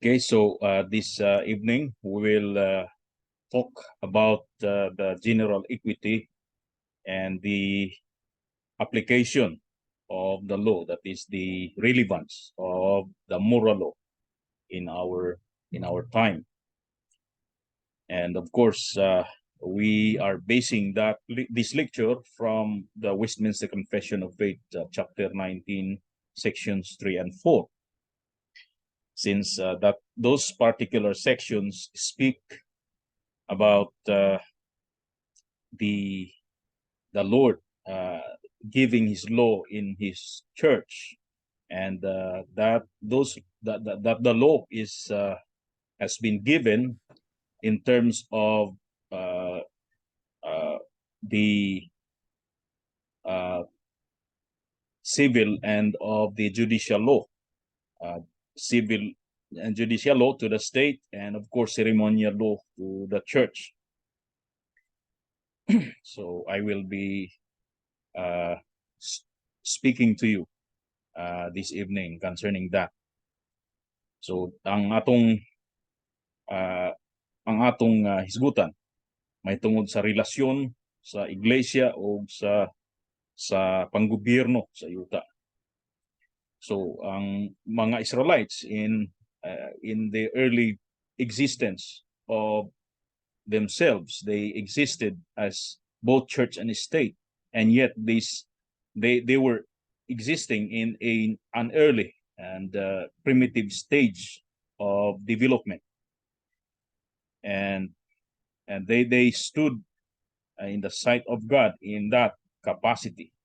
Okay, so this evening we will talk about the general equity and the application of the law, that is the relevance of the moral law in our time. And of course, we are basing this lecture from the Westminster Confession of Faith, chapter 19, sections 3 and 4. Since those particular sections speak about the Lord giving His law in His church, and that the law is has been given in terms of the civil and of the judicial law. Civil and judicial law to the state, and of course ceremonial law to the church. So I will be speaking to you this evening concerning that. So ang atong hisgutan may tungod sa relasyon sa iglesia o sa panggobyerno sa yuta. So ang mga Israelites in the early existence of themselves, they existed as both church and state, and yet they were existing in an early and primitive stage of development, and they stood in the sight of God in that capacity.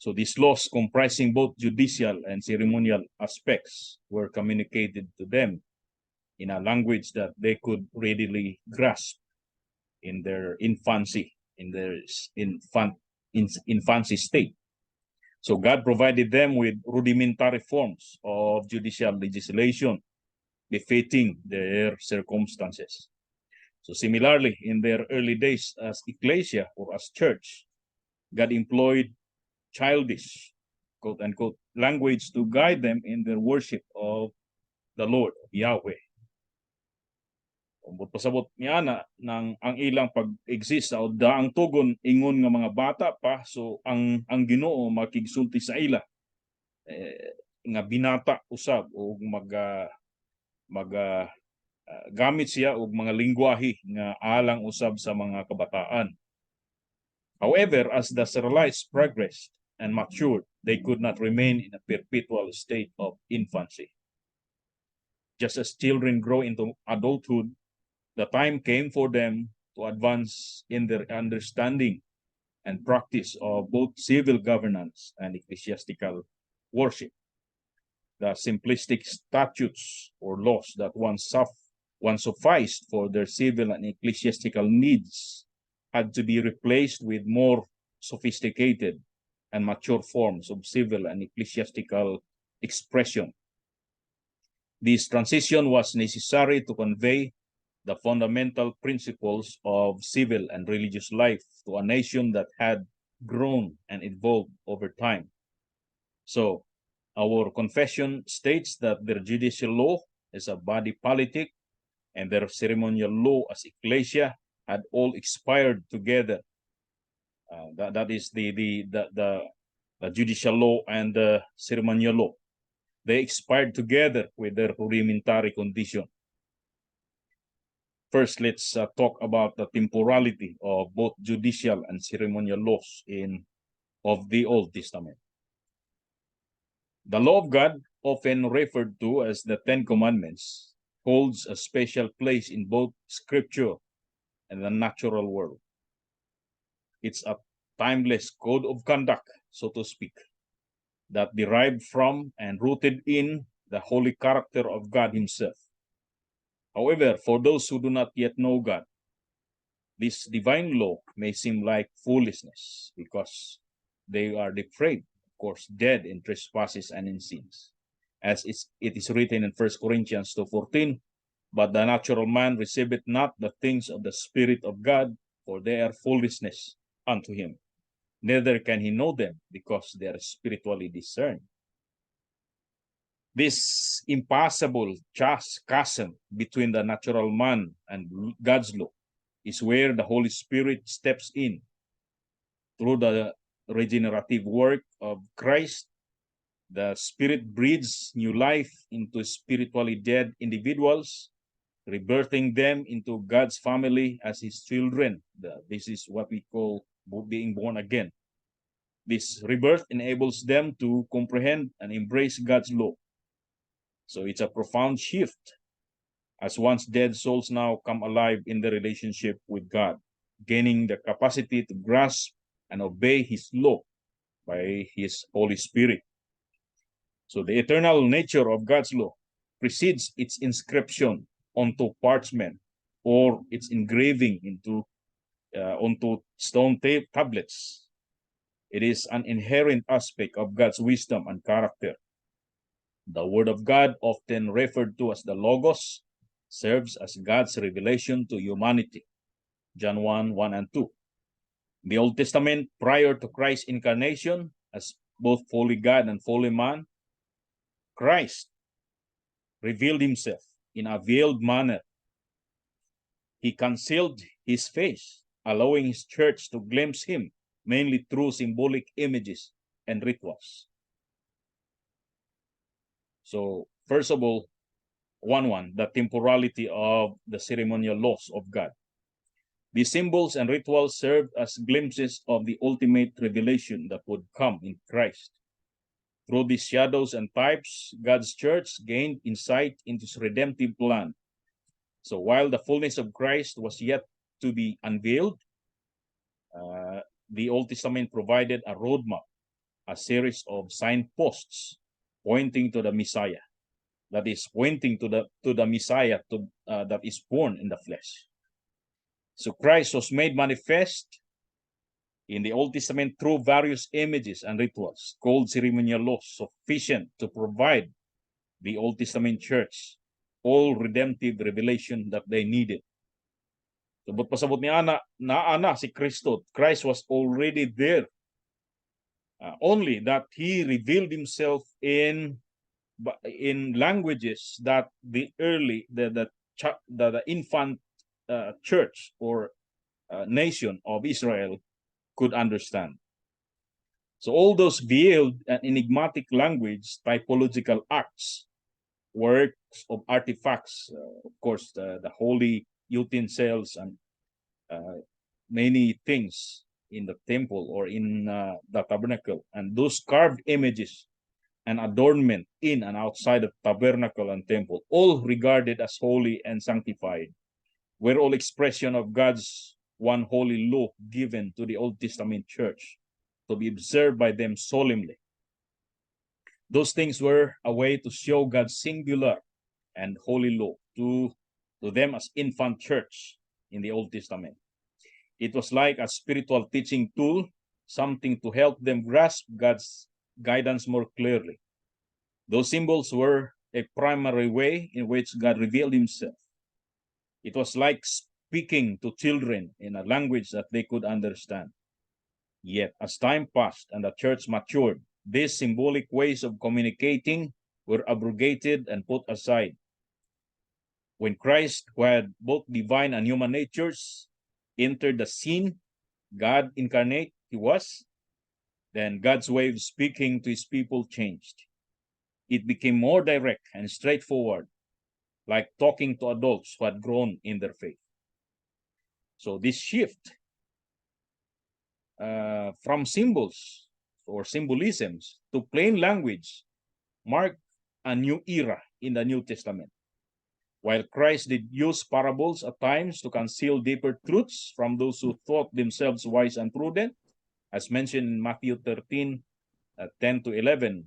So these laws, comprising both judicial and ceremonial aspects, were communicated to them in a language that they could readily grasp in their infancy, in their infancy state. So God provided them with rudimentary forms of judicial legislation befitting their circumstances. So similarly, in their early days as ecclesia or as church, God employed childish, quote-unquote, language to guide them in their worship of the Lord, Yahweh. Pasabot niya na ang ilang pag-exist o daang tugon ingon nga mga bata pa, so ang Ginoo makigsulti sa ila nga binata usab o gamit siya og mga lingwahe nga alang usab sa mga kabataan. However, as the Israelites progressed and matured, they could not remain in a perpetual state of infancy. Just as children grow into adulthood, the time came for them to advance in their understanding and practice of both civil governance and ecclesiastical worship. The simplistic statutes or laws that once sufficed for their civil and ecclesiastical needs had to be replaced with more sophisticated and mature forms of civil and ecclesiastical expression. This transition was necessary to convey the fundamental principles of civil and religious life to a nation that had grown and evolved over time. So our confession states that their judicial law is a body politic and their ceremonial law as ecclesia had all expired together. That is the judicial law and the ceremonial law. They expired together with their rudimentary condition. First, let's talk about the temporality of both judicial and ceremonial laws of the Old Testament. The law of God, often referred to as the Ten Commandments, holds a special place in both Scripture and the natural world. It's a timeless code of conduct, so to speak, that derived from and rooted in the holy character of God Himself. However, for those who do not yet know God, this divine law may seem like foolishness because they are depraved, of course, dead in trespasses and in sins. As it is written in 1 Corinthians 2:14, but the natural man receiveth not the things of the Spirit of God, for they are foolishness unto him. Neither can he know them because they are spiritually discerned. This impassable chasm between the natural man and God's law is where the Holy Spirit steps in through the regenerative work of Christ. The Spirit breathes new life into spiritually dead individuals, rebirthing them into God's family as His children. This is what we call being born again. This rebirth enables them to comprehend and embrace God's law. So it's a profound shift, as once dead souls now come alive in the relationship with God, gaining the capacity to grasp and obey His law by His Holy Spirit. So the eternal nature of God's law precedes its inscription onto parchment or its engraving onto stone tablets. It is an inherent aspect of God's wisdom and character. The Word of God, often referred to as the Logos, serves as God's revelation to humanity. John 1 and 2. The Old Testament, prior to Christ's incarnation, as both fully God and fully man, Christ revealed Himself in a veiled manner. He concealed His face, allowing His church to glimpse Him mainly through symbolic images and rituals. So, first of all, 1:1, the temporality of the ceremonial laws of God. These symbols and rituals served as glimpses of the ultimate revelation that would come in Christ. Through these shadows and types, God's church gained insight into His redemptive plan. So while the fullness of Christ was yet to be unveiled, the Old Testament provided a roadmap, a series of signposts pointing to the Messiah. That is, pointing to the Messiah that is born in the flesh. So Christ was made manifest in the Old Testament through various images and rituals called ceremonial laws, sufficient to provide the Old Testament church all redemptive revelation that they needed. So, but pasabot ni ana si Kristo. Christ was already there. Only that He revealed Himself in languages that the infant church or nation of Israel could understand. So all those veiled and enigmatic language, typological acts, works of artifacts, of course, the holy utensils and many things in the temple or in the tabernacle, and those carved images and adornment in and outside of tabernacle and temple, all regarded as holy and sanctified, were all expression of God's one holy law given to the Old Testament church to be observed by them solemnly. Those things were a way to show God's singular and holy law to them as infant church in the Old Testament. It was like a spiritual teaching tool, something to help them grasp God's guidance more clearly. Those symbols were a primary way in which God revealed Himself. It was like speaking to children in a language that they could understand. Yet, as time passed and the church matured, these symbolic ways of communicating were abrogated and put aside. When Christ, who had both divine and human natures, entered the scene, God incarnate He was, then God's way of speaking to His people changed. It became more direct and straightforward, like talking to adults who had grown in their faith. So this shift from symbols or symbolisms to plain language marked a new era in the New Testament. While Christ did use parables at times to conceal deeper truths from those who thought themselves wise and prudent, as mentioned in Matthew 13, 10 to 11,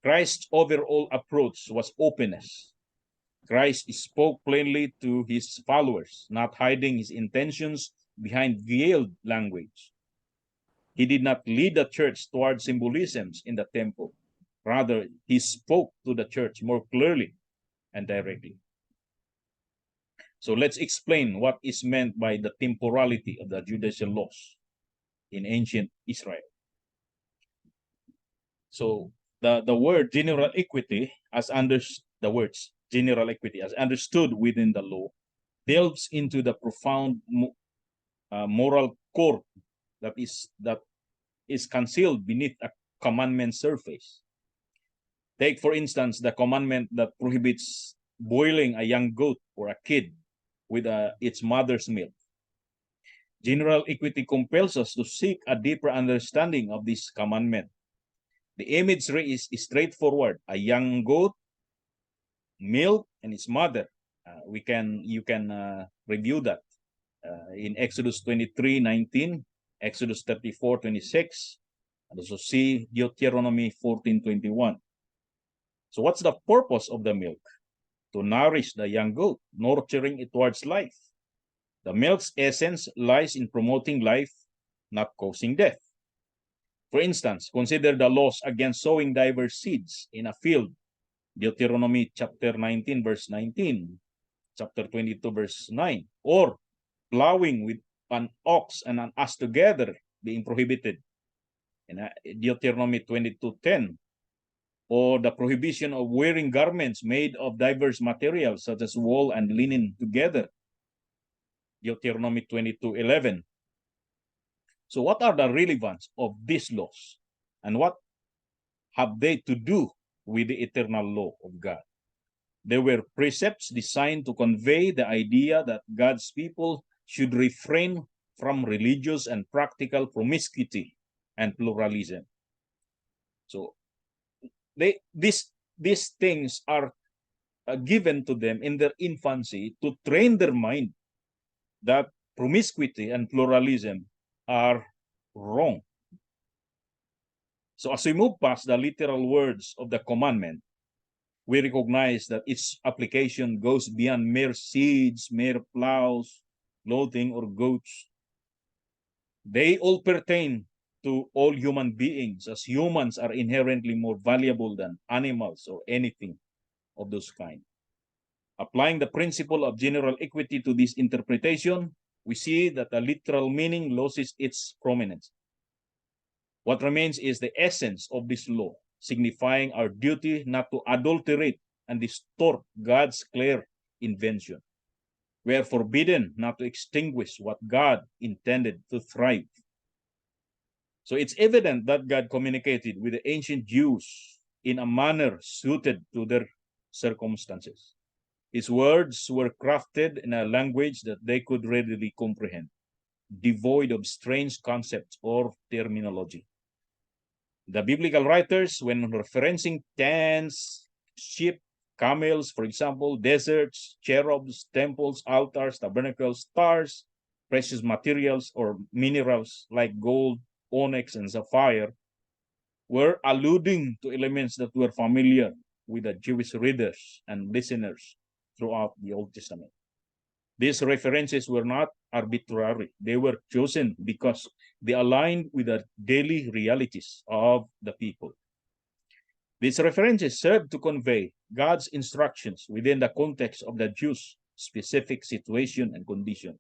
Christ's overall approach was openness. Christ spoke plainly to His followers, not hiding His intentions behind veiled language. He did not lead the church toward symbolisms in the temple. Rather, He spoke to the church more clearly and directly. So let's explain what is meant by the temporality of the judicial laws in ancient Israel. So the word general equity the words general equity as understood within the law delves into the profound moral core that is concealed beneath a commandment surface. Take, for instance, the commandment that prohibits boiling a young goat or a kid with its mother's milk. General equity compels us to seek a deeper understanding of this commandment. The imagery is straightforward: a young goat, milk, and its mother. You can review that in Exodus 23:19, Exodus 34:26, and also see Deuteronomy 14:21. So what's the purpose of the milk? To nourish the young goat, nurturing it towards life. The milk's essence lies in promoting life, not causing death. For instance, consider the laws against sowing diverse seeds in a field. Deuteronomy chapter 19, verse 19, chapter 22, verse 9, or plowing with an ox and an ass together being prohibited in Deuteronomy 22:10, or the prohibition of wearing garments made of diverse materials such as wool and linen together, Deuteronomy 22:11. So what are the relevance of these laws, and what have they to do with the eternal law of God? They were precepts designed to convey the idea that God's people should refrain from religious and practical promiscuity and pluralism. So these things are given to them in their infancy to train their mind that promiscuity and pluralism are wrong. So as we move past the literal words of the commandment, we recognize that its application goes beyond mere seeds, mere plows, clothing, or goats. They all pertain to all human beings, as humans are inherently more valuable than animals or anything of those kind. Applying the principle of general equity to this interpretation, we see that the literal meaning loses its prominence. What remains is the essence of this law, signifying our duty not to adulterate and distort God's clear invention. We are forbidden not to extinguish what God intended to thrive. So it's evident that God communicated with the ancient Jews in a manner suited to their circumstances. His words were crafted in a language that they could readily comprehend, devoid of strange concepts or terminology. The biblical writers, when referencing tents, sheep, camels, for example, deserts, cherubs, temples, altars, tabernacles, stars, precious materials or minerals like gold, onyx, and sapphire, were alluding to elements that were familiar with the Jewish readers and listeners throughout the Old Testament. These references were not arbitrary. They were chosen because they aligned with the daily realities of the people. These references serve to convey God's instructions within the context of the Jews' specific situation and condition.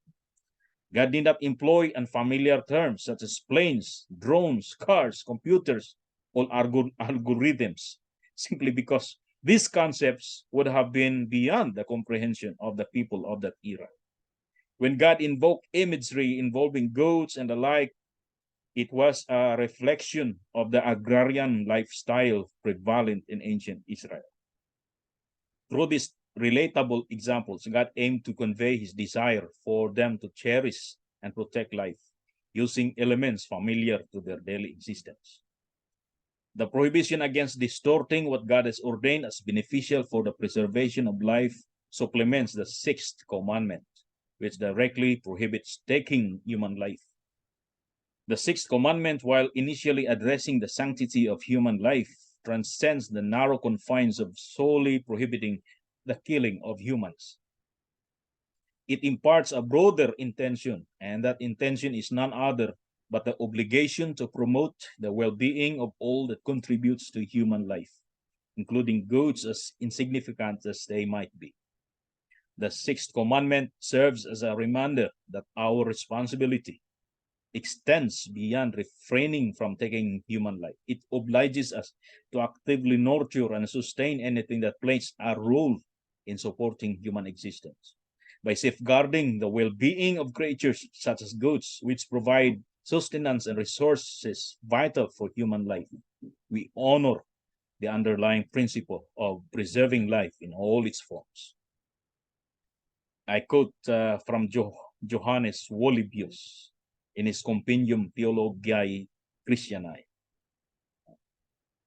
God did not employ unfamiliar terms such as planes, drones, cars, computers, or algorithms, simply because these concepts would have been beyond the comprehension of the people of that era. When God invoked imagery involving goats and the like, it was a reflection of the agrarian lifestyle prevalent in ancient Israel. Through these relatable examples, God aimed to convey his desire for them to cherish and protect life, using elements familiar to their daily existence. The prohibition against distorting what God has ordained as beneficial for the preservation of life supplements the sixth commandment, which directly prohibits taking human life. The sixth commandment, while initially addressing the sanctity of human life, transcends the narrow confines of solely prohibiting the killing of humans. It imparts a broader intention, and that intention is none other but the obligation to promote the well-being of all that contributes to human life, including goats, as insignificant as they might be. The sixth commandment serves as a reminder that our responsibility extends beyond refraining from taking human life. It obliges us to actively nurture and sustain anything that plays a role in supporting human existence. By safeguarding the well-being of creatures such as goats, which provide sustenance and resources vital for human life, we honor the underlying principle of preserving life in all its forms. I quote from Johannes Wollibius in his Compendium Theologiae Christianae.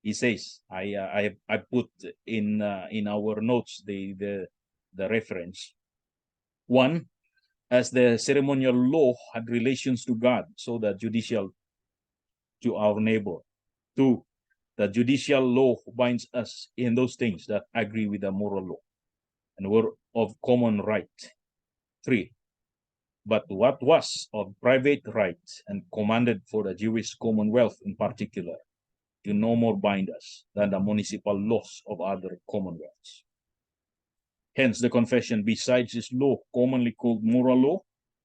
He says, I put in our notes the reference. One, as the ceremonial law had relations to God, so the judicial to our neighbor. Two, the judicial law binds us in those things that agree with the moral law and were of common right. Three, but what was of private right and commanded for the Jewish commonwealth in particular do no more bind us than the municipal laws of other commonwealths. Hence the confession, besides this law commonly called moral law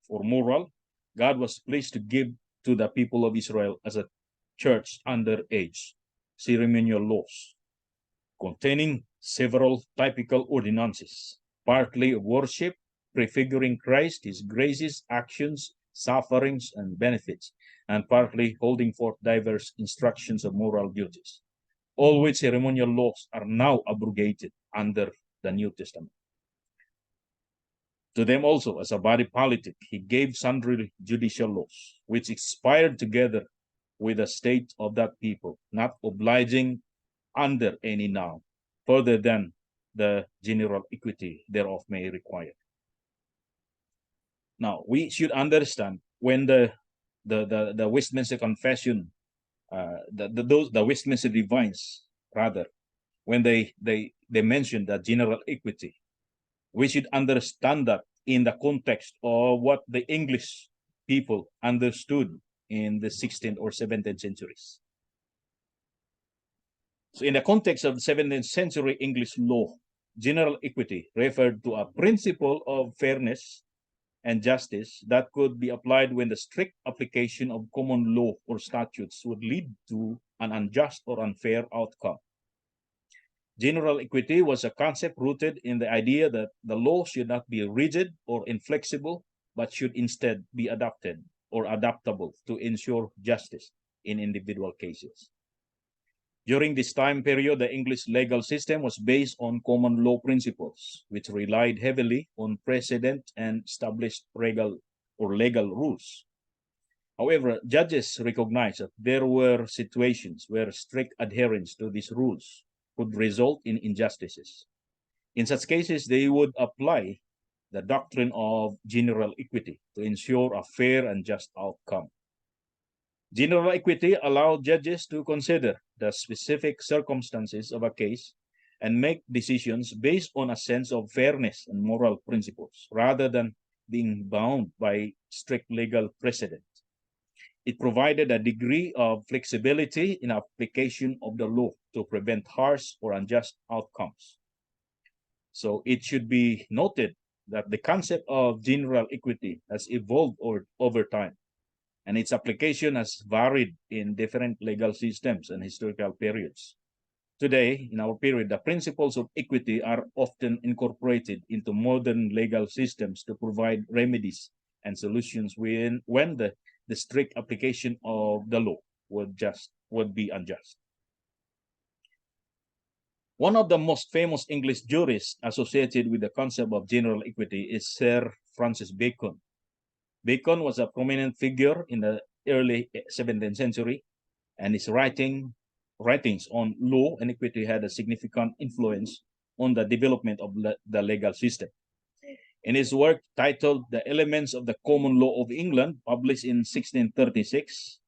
or moral, God was pleased to give to the people of Israel as a church under age ceremonial laws containing several typical ordinances, partly of worship, prefiguring Christ, his graces, actions, sufferings, and benefits, and partly holding forth diverse instructions of moral duties. All which ceremonial laws are now abrogated under the New Testament. To them also, as a body politic, he gave sundry judicial laws, which expired together with the state of that people, not obliging under any now, further than the general equity thereof may require. Now, we should understand when the Westminster Confession, the Westminster Divines, rather, when they mention the general equity, we should understand that in the context of what the English people understood in the 16th or 17th centuries. So in the context of the 17th century English law, general equity referred to a principle of fairness and justice that could be applied when the strict application of common law or statutes would lead to an unjust or unfair outcome. General equity was a concept rooted in the idea that the law should not be rigid or inflexible, but should instead be adapted or adaptable to ensure justice in individual cases. During this time period, the English legal system was based on common law principles, which relied heavily on precedent and established legal rules. However, judges recognized that there were situations where strict adherence to these rules could result in injustices. In such cases, they would apply the doctrine of general equity to ensure a fair and just outcome. General equity allowed judges to consider the specific circumstances of a case and make decisions based on a sense of fairness and moral principles, rather than being bound by strict legal precedent. It provided a degree of flexibility in application of the law to prevent harsh or unjust outcomes. So it should be noted that the concept of general equity has evolved over time, and its application has varied in different legal systems and historical periods. Today, in our period, the principles of equity are often incorporated into modern legal systems to provide remedies and solutions when the strict application of the law would be unjust. One of the most famous English jurists associated with the concept of general equity is Sir Francis Bacon. Bacon was a prominent figure in the early 17th century, and his writings on law and equity had a significant influence on the development of the legal system. In his work titled The Elements of the Common Law of England, published in 1636,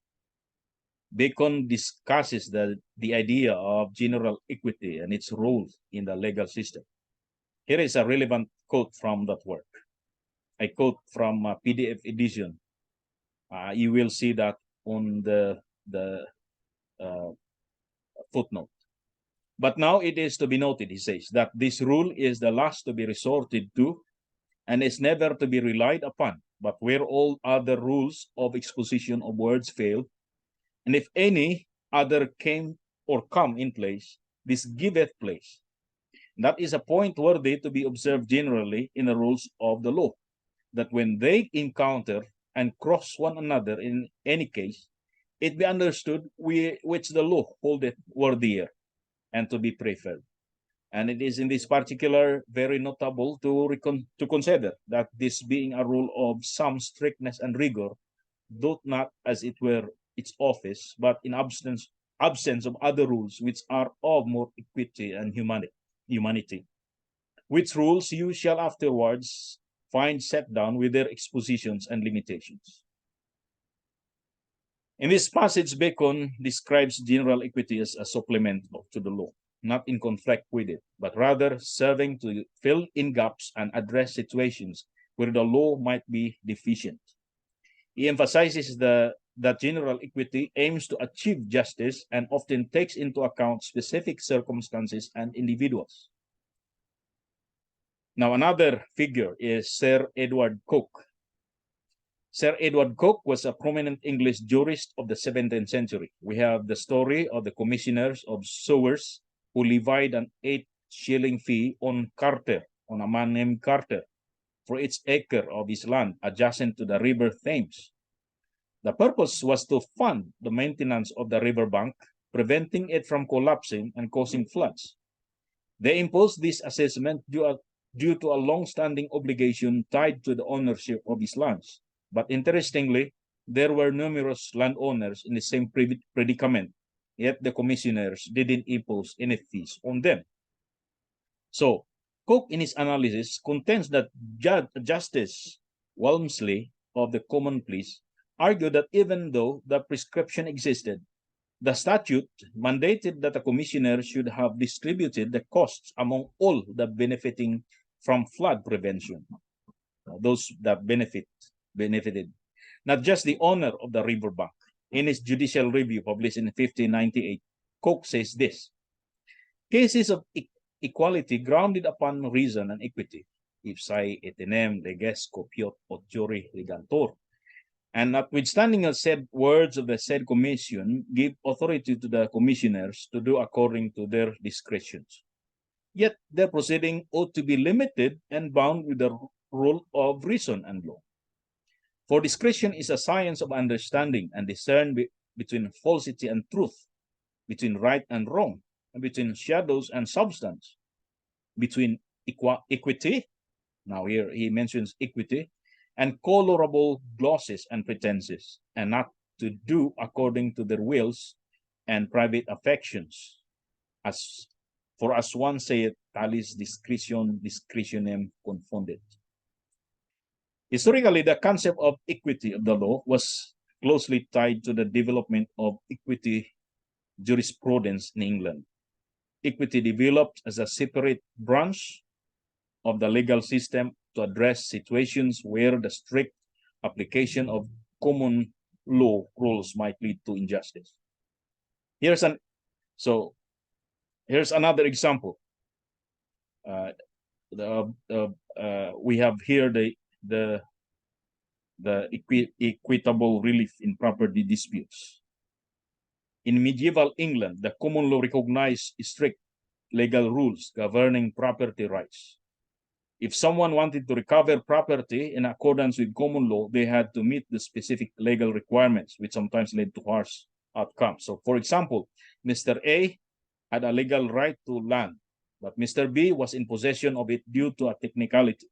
Bacon discusses the idea of general equity and its role in the legal system. Here is a relevant quote from that work. I quote from a PDF edition. You will see that on the footnote. But now it is to be noted, he says, that this rule is the last to be resorted to and is never to be relied upon, but where all other rules of exposition of words fail, and if any other came or come in place, this giveth place. That is a point worthy to be observed generally in the rules of the law, that when they encounter and cross one another in any case, it be understood which the law holdeth worthier and to be preferred. And it is in this particular very notable to consider that this being a rule of some strictness and rigor, doth not as it were its office, but in absence of other rules which are of more equity and humanity, which rules you shall afterwards find set down with their expositions and limitations. In this passage, Bacon describes general equity as a supplement to the law, not in conflict with it, but rather serving to fill in gaps and address situations where the law might be deficient. He emphasizes that general equity aims to achieve justice and often takes into account specific circumstances and individuals. Now, another figure is Sir Edward Coke. Sir Edward Coke was a prominent English jurist of the 17th century. We have the story of the commissioners of sewers who levied an 8-shilling fee on a man named Carter, for each acre of his land adjacent to the river Thames. The purpose was to fund the maintenance of the riverbank, preventing it from collapsing and causing floods. They imposed this assessment due to a long-standing obligation tied to the ownership of his lands. But interestingly, there were numerous landowners in the same predicament, yet the commissioners didn't impose any fees on them. So, Coke in his analysis contends that Justice Walmsley of the Common Pleas argued that even though the prescription existed, the statute mandated that the commissioner should have distributed the costs among all the benefiting from flood prevention, those that benefited, not just the owner of the riverbank. In his Judicial Review published in 1598, Coke says this: cases of equality grounded upon reason and equity, ipsae etinem leges copiot aut juri ligantur, and notwithstanding the said words of the said commission, give authority to the commissioners to do according to their discretions. Yet their proceeding ought to be limited and bound with the rule of reason and law. For discretion is a science of understanding and discern between falsity and truth, between right and wrong, and between shadows and substance, between equity, now here he mentions equity, and colorable glosses and pretenses, and not to do according to their wills and private affections. As one saith, talis discretionem confundet. Historically, the concept of equity of the law was closely tied to the development of equity jurisprudence in England. Equity developed as a separate branch of the legal system to address situations where the strict application of common law rules might lead to injustice. Here's another example. We have here the equitable relief in property disputes. In medieval England, the common law recognized strict legal rules governing property rights. If someone wanted to recover property in accordance with common law, they had to meet the specific legal requirements, which sometimes led to harsh outcomes. So, for example, Mr. A had a legal right to land, but Mr. B was in possession of it due to a technicality.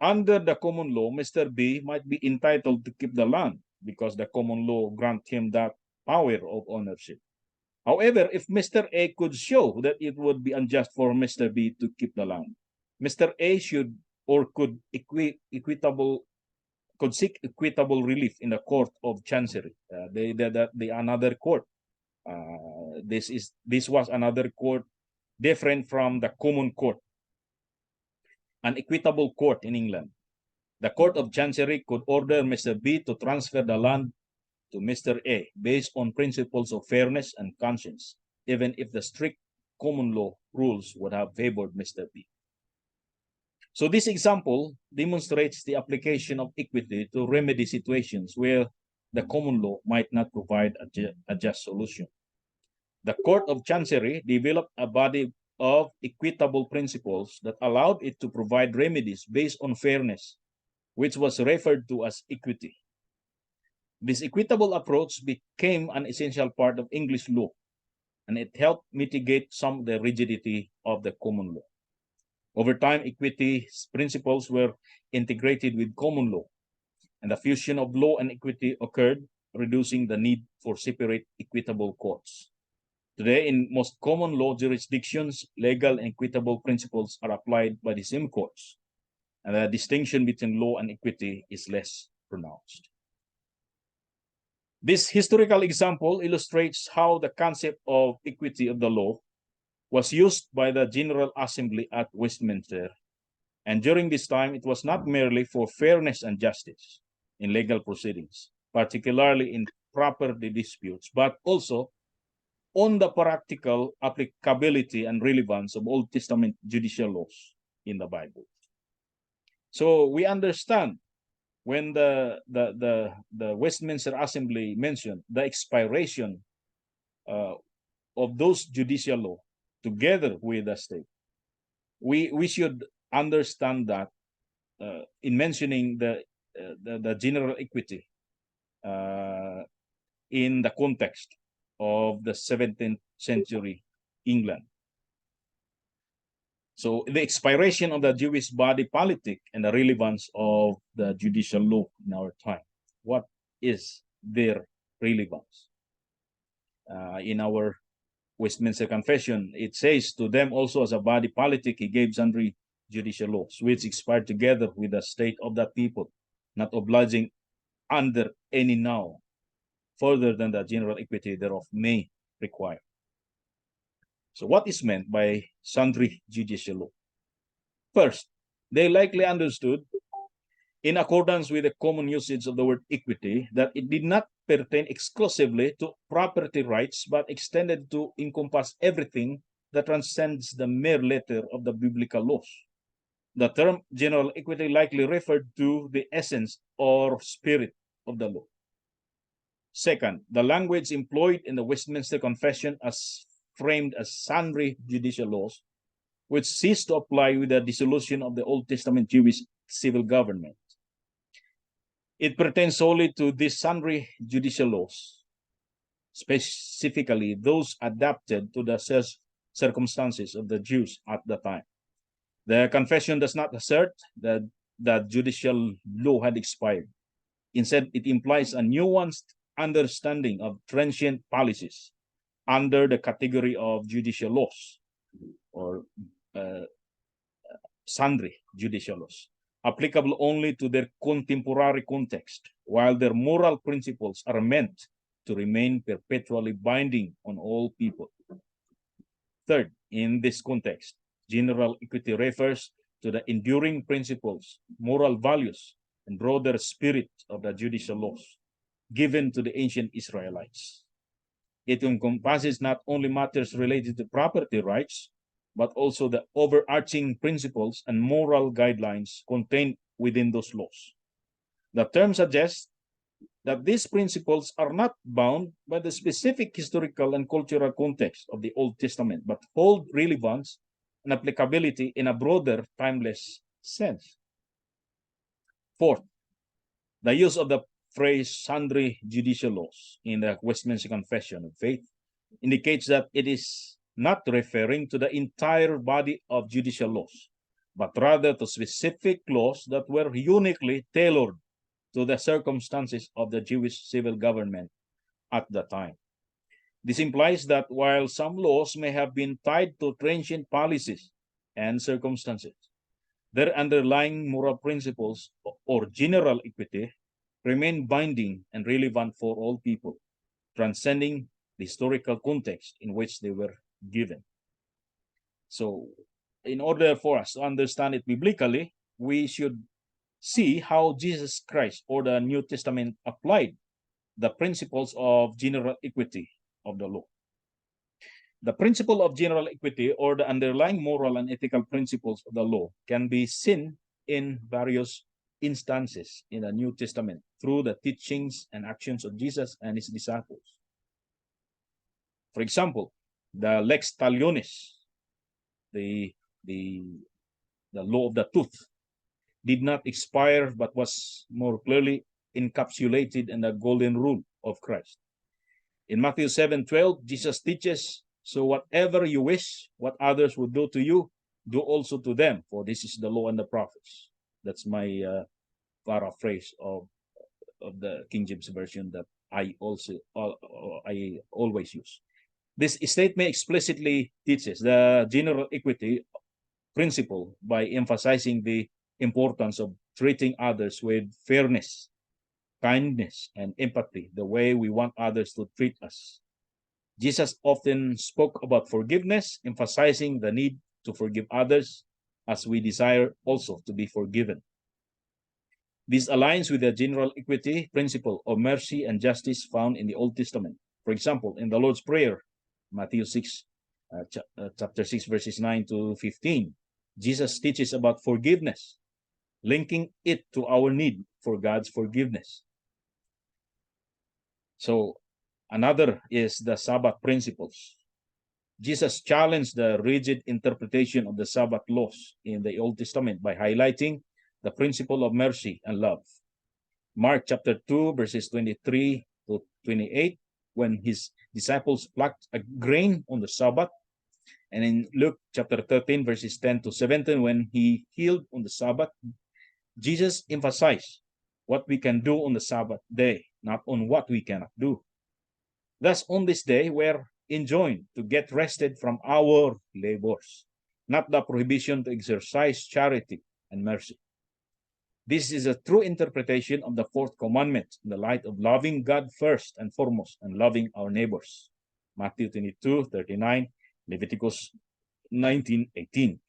Under the common law, Mr. B might be entitled to keep the land because the common law grants him that power of ownership. However, if Mr. A could show that it would be unjust for Mr. B to keep the land, Mr. A should or could seek equitable relief in the court of chancery, the another court. This was another court different from the common court, an equitable court in England. The court of chancery could order Mr. B to transfer the land to Mr. A based on principles of fairness and conscience, even if the strict common law rules would have favored Mr. B. So this example demonstrates the application of equity to remedy situations where the common law might not provide a just solution. The Court of Chancery developed a body of equitable principles that allowed it to provide remedies based on fairness, which was referred to as equity. This equitable approach became an essential part of English law, and it helped mitigate some of the rigidity of the common law. Over time, equity principles were integrated with common law, and the fusion of law and equity occurred, reducing the need for separate equitable courts. Today, in most common law jurisdictions, legal and equitable principles are applied by the same courts, and the distinction between law and equity is less pronounced. This historical example illustrates how the concept of equity of the law was used by the General Assembly at Westminster. And during this time, it was not merely for fairness and justice in legal proceedings, particularly in property disputes, but also on the practical applicability and relevance of Old Testament judicial laws in the Bible. So we understand when the Westminster Assembly mentioned the expiration of those judicial law together with the state, we should understand that in mentioning the general equity in the context of the 17th century England. So the expiration of the Jewish body politic and the relevance of the judicial law in our time. What is their relevance? In our Westminster Confession, it says, to them also as a body politic, he gave sundry judicial laws, which expired together with the state of that people, not obliging under any now, further than the general equity thereof may require. So what is meant by sundry judicial law? First, they likely understood, in accordance with the common usage of the word equity, that it did not pertain exclusively to property rights, but extended to encompass everything that transcends the mere letter of the biblical laws. The term general equity likely referred to the essence or spirit of the law. Second, the language employed in the Westminster Confession as framed as sundry judicial laws, which ceased to apply with the dissolution of the Old Testament Jewish civil government. It pertains solely to these sundry judicial laws, specifically those adapted to the circumstances of the Jews at the time. The confession does not assert that the judicial law had expired. Instead, it implies a nuanced understanding of transient policies under the category of judicial laws, or sundry judicial laws, applicable only to their contemporary context, while their moral principles are meant to remain perpetually binding on all people. Third, in this context, general equity refers to the enduring principles, moral values, and broader spirit of the judicial laws given to the ancient Israelites. It encompasses not only matters related to property rights, but also the overarching principles and moral guidelines contained within those laws. The term suggests that these principles are not bound by the specific historical and cultural context of the Old Testament, but hold relevance and applicability in a broader, timeless sense. Fourth, the use of the phrase sundry judicial laws in the Westminster Confession of Faith indicates that it is not referring to the entire body of judicial laws, but rather to specific laws that were uniquely tailored to the circumstances of the Jewish civil government at the time. This implies that while some laws may have been tied to transient policies and circumstances, their underlying moral principles or general equity remain binding and relevant for all people, transcending the historical context in which they were given. So, in order for us to understand it biblically, we should see how Jesus Christ or the New Testament applied the principles of general equity of the law. The principle of general equity or the underlying moral and ethical principles of the law can be seen in various instances in the New Testament through the teachings and actions of Jesus and his disciples. For example, the lex talionis, the law of the tooth, did not expire but was more clearly encapsulated in the golden rule of Christ. In Matthew 7:12, Jesus teaches, "So whatever you wish, what others would do to you, do also to them, for this is the law and the prophets." That's my paraphrase of the King James Version that I always use. This statement explicitly teaches the general equity principle by emphasizing the importance of treating others with fairness, kindness, and empathy, the way we want others to treat us. Jesus often spoke about forgiveness, emphasizing the need to forgive others as we desire also to be forgiven. This aligns with the general equity principle of mercy and justice found in the Old Testament. For example, in the Lord's Prayer, Matthew 6, chapter 6, verses 9 to 15, Jesus teaches about forgiveness, linking it to our need for God's forgiveness. So another is the Sabbath principles. Jesus challenged the rigid interpretation of the Sabbath laws in the Old Testament by highlighting the principle of mercy and love. Mark chapter 2, verses 23 to 28, when his disciples plucked a grain on the Sabbath. And in Luke chapter 13, verses 10 to 17, when he healed on the Sabbath, Jesus emphasized what we can do on the Sabbath day, not on what we cannot do. Thus, on this day, we're enjoined to get rested from our labors, not the prohibition to exercise charity and mercy. This is a true interpretation of the fourth commandment in the light of loving God first and foremost and loving our neighbors. Matthew 22:39, Leviticus 19:18.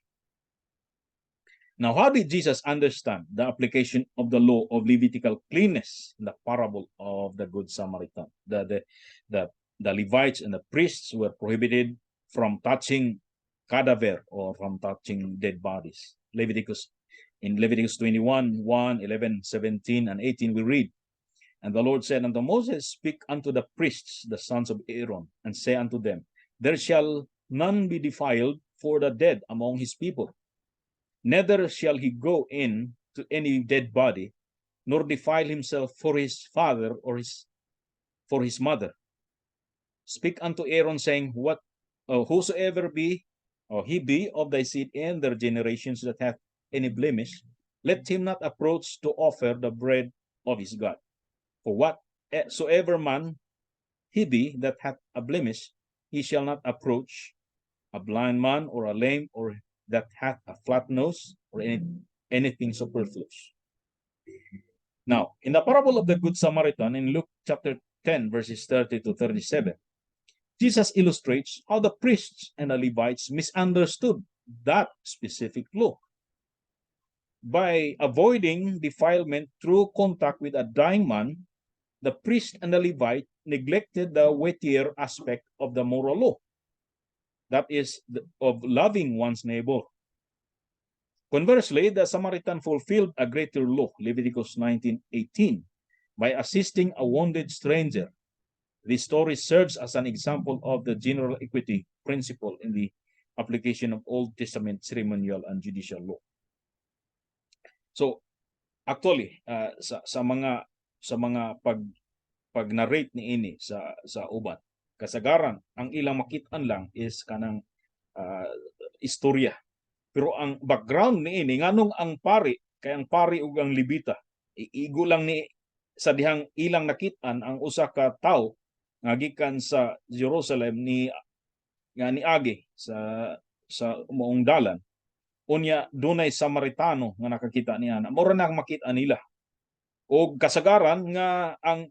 Now, how did Jesus understand the application of the law of Levitical cleanness in the parable of the Good Samaritan? The Levites and the priests were prohibited from touching cadaver or from touching dead bodies. In Leviticus 21:1, 11, 17, and 18, we read, "And the Lord said unto Moses, Speak unto the priests, the sons of Aaron, and say unto them, There shall none be defiled for the dead among his people. Neither shall he go in to any dead body, nor defile himself for his father or for his mother. Speak unto Aaron, saying, Whosoever be, or he be of thy seed in their generations that hath any blemish, let him not approach to offer the bread of his God. For whatsoever man he be that hath a blemish, he shall not approach a blind man or a lame or that hath a flat nose or anything superfluous." Now, in the parable of the Good Samaritan in Luke chapter 10, verses 30 to 37, Jesus illustrates how the priests and the Levites misunderstood that specific law. By avoiding defilement through contact with a dying man, the priest and the Levite neglected the weightier aspect of the moral law, that is, of loving one's neighbor. Conversely, the Samaritan fulfilled a greater law, Leviticus 19:18, by assisting a wounded stranger. This story serves as an example of the general equity principle in the application of Old Testament ceremonial and judicial law. So, actually, sa mga pag-narrate ni ini sa uban, kasagaran ang ilang makit-an lang is kanang istorya. Pero ang background ni ini nganong ang pari kay ang pari ug ang libita igo lang ni sa dihang ilang nakit-an ang usa ka tawo nga gikan sa Jerusalem ni agi sa moong dalan. Unya dunay Samaritano nga nakakita niya na mura na makita nila. O kasagaran nga ang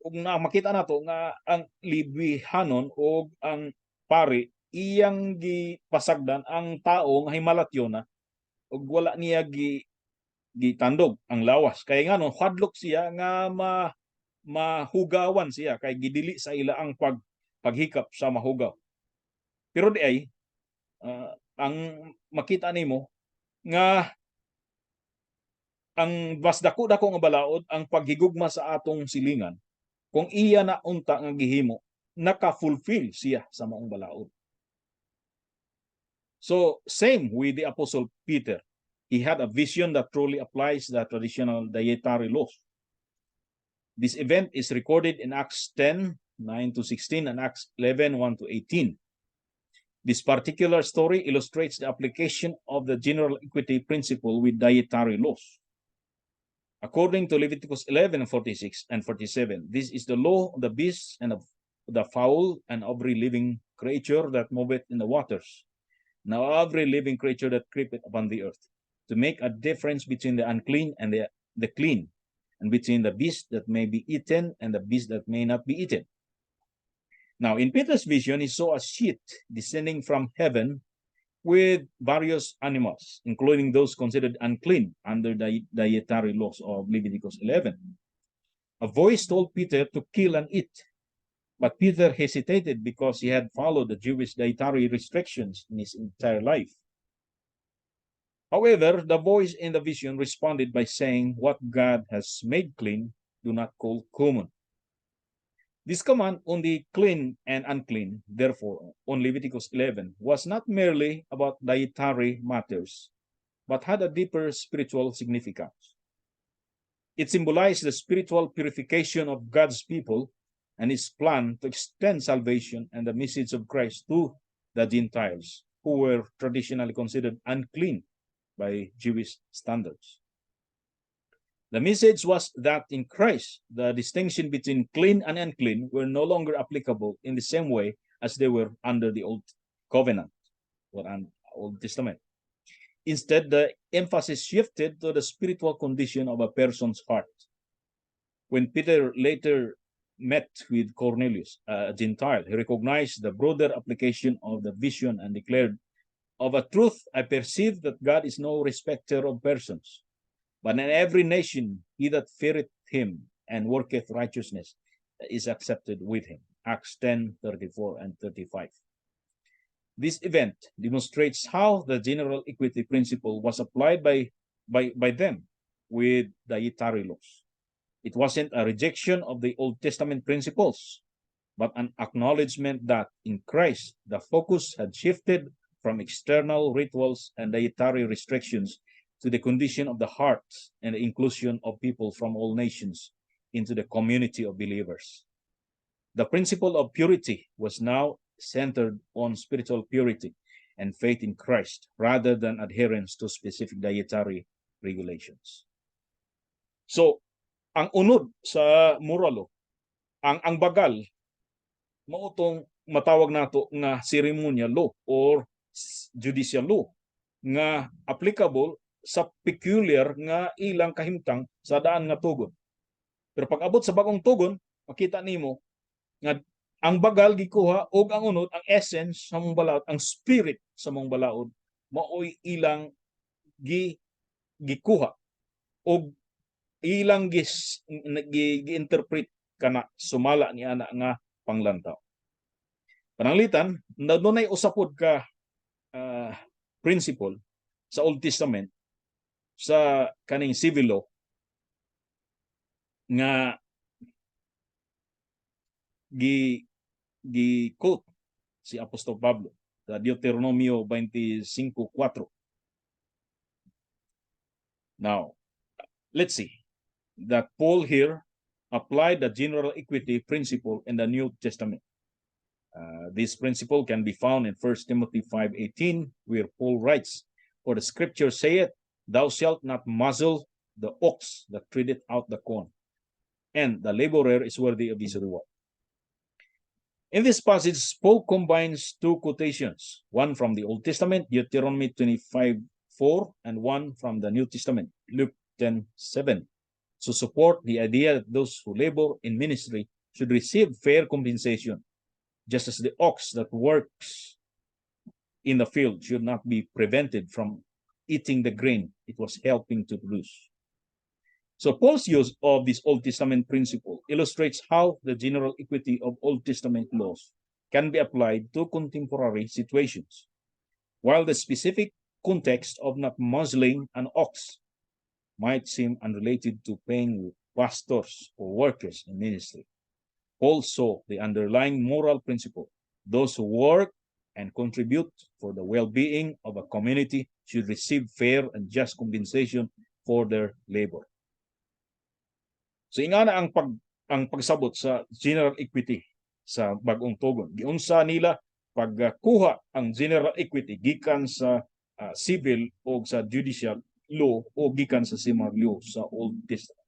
ug na makita nato nga ang libihanon o ang pari iyang gipasagdan ang tao nga himalatyon na ug wala niya gitandog ang lawas. Kaya nga no hadlok siya nga mahugawan siya kay gidili sa ila ang paghikap sa mahugaw. Pero di ay, ang makita nimo nga ang mas dako-dako nga balaod ang paghigugma sa atong silingan kung iya na unta nga gihimo naka-fulfill siya sa maong balaod. So same with the Apostle Peter. He had a vision that truly applies the traditional dietary laws. This event is recorded in Acts 10:9-16 and Acts 11:1-18. This particular story illustrates the application of the general equity principle with dietary laws. According to Leviticus 11:46 and 47, this is the law of the beast and of the fowl and every living creature that moveth in the waters, now every living creature that creepeth upon the earth, to make a difference between the unclean and the clean, and between the beast that may be eaten and the beast that may not be eaten. Now, in Peter's vision, he saw a sheet descending from heaven with various animals, including those considered unclean under the dietary laws of Leviticus 11. A voice told Peter to kill and eat, but Peter hesitated because he had followed the Jewish dietary restrictions in his entire life. However, the voice in the vision responded by saying, "What God has made clean, do not call common." This command on the clean and unclean, therefore, on Leviticus 11, was not merely about dietary matters, but had a deeper spiritual significance. It symbolized the spiritual purification of God's people and his plan to extend salvation and the message of Christ to the Gentiles, who were traditionally considered unclean by Jewish standards. The message was that in Christ, the distinction between clean and unclean were no longer applicable in the same way as they were under the Old Covenant or Old Testament. Instead, the emphasis shifted to the spiritual condition of a person's heart. When Peter later met with Cornelius, a Gentile, he recognized the broader application of the vision and declared, "Of a truth, I perceive that God is no respecter of persons, but in every nation he that feareth him and worketh righteousness is accepted with him." Acts 10:34 and 35. This event demonstrates how the general equity principle was applied by them with dietary laws. It wasn't a rejection of the Old Testament principles, but an acknowledgement that in Christ the focus had shifted from external rituals and dietary restrictions to the condition of the heart and the inclusion of people from all nations into the community of believers. The principle of purity was now centered on spiritual purity and faith in Christ rather than adherence to specific dietary regulations. So, ang unod sa moral law, ang bagal, mautong matawag nato nga ceremonial law or judicial law nga applicable sa peculiar nga ilang kahimtang sa daan nga tugon. Pero pag abot sa bagong tugon, makita nimo nga ang bagal gikuha og ang unod, ang essence sa mong balaod, ang spirit sa mong balaod, maoy ilang gikuha og ilang gi-interpret kana sumala ni ana nga panglantaw. Pananglitan, nadunay usapod ka principle sa Old Testament sa kaning civil law nga gi-quote si Apostol Pablo sa Deuteronomio 25:4. Now, let's see that Paul here applied the general equity principle in the New Testament. This principle can be found in 1 Timothy 5:18, where Paul writes, "For the scripture saith, Thou shalt not muzzle the ox that treadeth out the corn, and the laborer is worthy of his reward." In this passage, Paul combines two quotations, one from the Old Testament, Deuteronomy 25:4, and one from the New Testament, Luke 10:7, to support the idea that those who labor in ministry should receive fair compensation, just as the ox that works in the field should not be prevented from eating the grain it was helping to produce. So Paul's use of this Old Testament principle illustrates how the general equity of Old Testament laws can be applied to contemporary situations, while the specific context of not muzzling an ox might seem unrelated to paying pastors or workers in ministry. Also, the underlying moral principle, those who work and contribute for the well-being of a community should receive fair and just compensation for their labor. So ingana ang pagsabot sa general equity sa bagong tugon. Giunsa nila pagkuha ang general equity gikan sa civil o sa judicial law o gikan sa civil law sa Old Testament.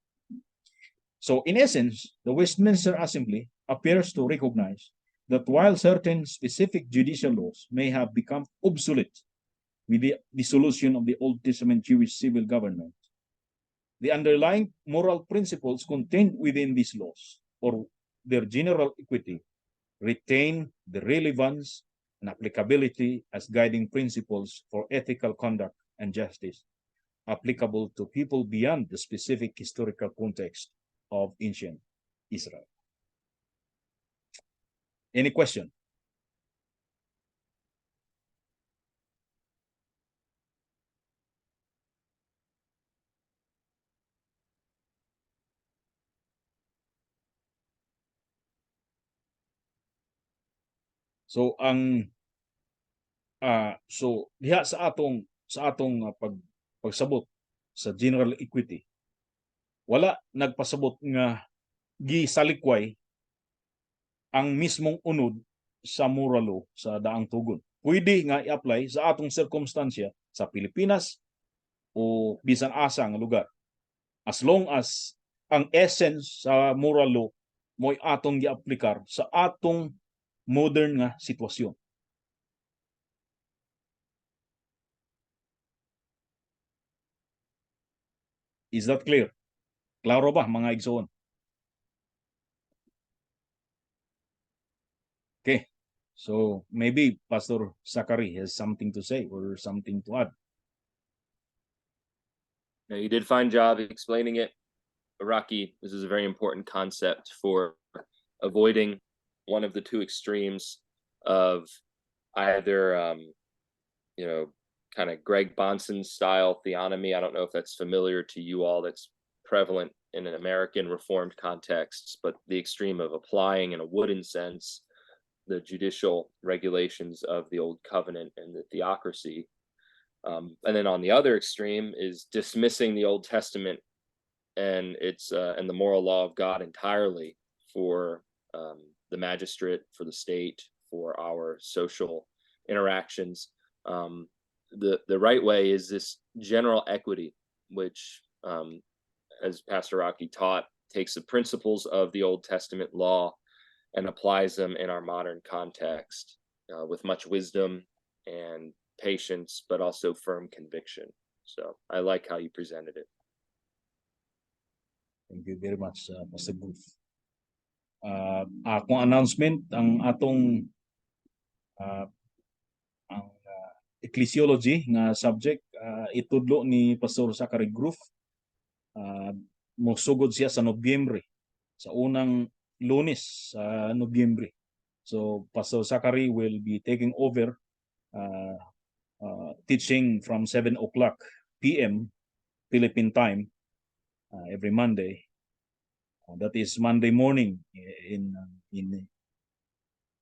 So in essence, the Westminster Assembly appears to recognize that while certain specific judicial laws may have become obsolete with the dissolution of the Old Testament Jewish civil government, the underlying moral principles contained within these laws or their general equity retain the relevance and applicability as guiding principles for ethical conduct and justice applicable to people beyond the specific historical context of ancient Israel. Any question? So diha sa atong pagsabot sa general equity, wala nagpasabot nga gisalikway ang mismong unod sa moral law sa daang tugon. Pwede nga i-apply sa atong sirkumstansya sa Pilipinas o bisan asa nga lugar, as long as ang essence sa moral law mo'y atong gi-aplikar sa atong modern nga sitwasyon. Is that clear? Klaro ba mga igsoon? Okay. So maybe Pastor Zachary has something to say or something to add. No, you did a fine job explaining it, Rocky. This is a very important concept for avoiding one of the two extremes of either, kind of Greg Bahnsen style theonomy. I don't know if that's familiar to you all. That's prevalent in an American Reformed context, but the extreme of applying in a wooden sense the judicial regulations of the Old Covenant and the theocracy. And then on the other extreme is dismissing the Old Testament and its and the moral law of God entirely for the magistrate, for the state, for our social interactions. The right way is this general equity, which, as Pastor Rocky taught, takes the principles of the Old Testament law and applies them in our modern context with much wisdom and patience, but also firm conviction. So I like how you presented it. Thank you very much, Pastor Booth. Akong announcement, ang atong ecclesiology nga subject, itudlo ni Pastor Zachary Groove. Mosugod siya sa Nobyembre, sa unang Lunes sa Nobyembre. So Pastor Zachary will be taking over teaching from 7 o'clock p.m. Philippine time every Monday. That is Monday morning in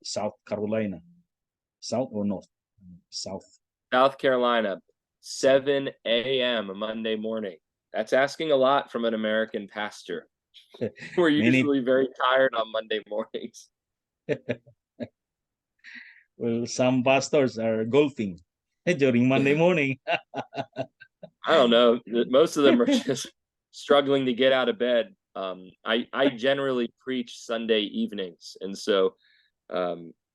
South Carolina. South or North? South. South Carolina, 7 a.m. Monday morning. That's asking a lot from an American pastor. We're usually very tired on Monday mornings. Well, some pastors are golfing during Monday morning. I don't know. Most of them are just struggling to get out of bed. I generally preach Sunday evenings, and so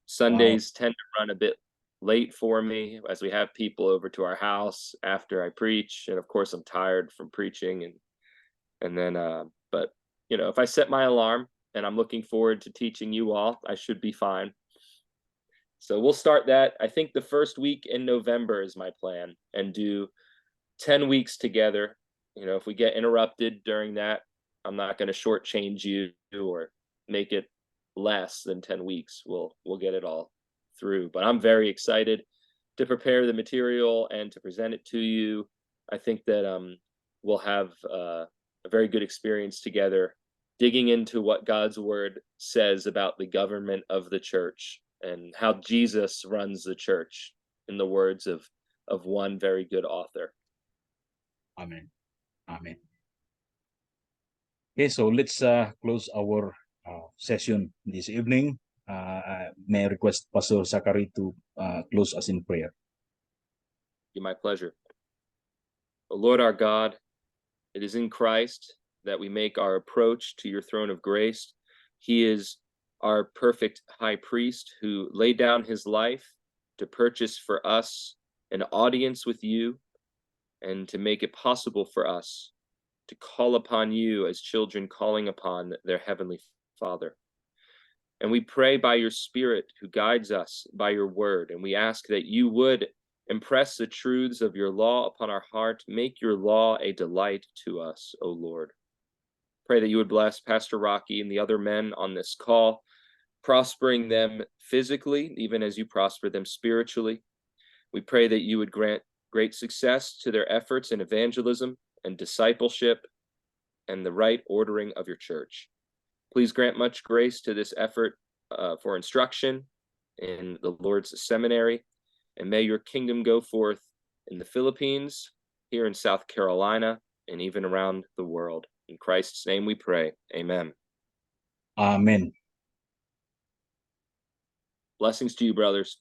Sundays tend to run a bit late for me as we have people over to our house after I preach, and of course I'm tired from preaching, and then but if I set my alarm and I'm looking forward to teaching you all, I should be fine. So we'll start that. I think the first week in November is my plan, and do 10 weeks together. If we get interrupted during that, I'm not going to shortchange you or make it less than 10 weeks, we'll get it all through. But I'm very excited to prepare the material and to present it to you. I think that we'll have a very good experience together, digging into what God's word says about the government of the church and how Jesus runs the church, in the words of one very good author. Amen. Amen. Okay, so let's close our session this evening. May I request Pastor Zachary to close us in prayer. Be my pleasure. O Lord our God, it is in Christ that we make our approach to your throne of grace. He is our perfect high priest who laid down his life to purchase for us an audience with you and to make it possible for us to call upon you as children calling upon their heavenly Father. And we pray by your Spirit who guides us by your word, and we ask that you would impress the truths of your law upon our heart. Make your law a delight to us, O Lord. Pray that you would bless Pastor Rocky and the other men on this call, prospering them physically, even as you prosper them spiritually. We pray that you would grant great success to their efforts in evangelism and discipleship and the right ordering of your church. Please grant much grace to this effort for instruction in the Lord's seminary, and may your kingdom go forth in the Philippines, here in South Carolina, and even around the world. In Christ's name we pray. Amen. Amen. Blessings to you, brothers.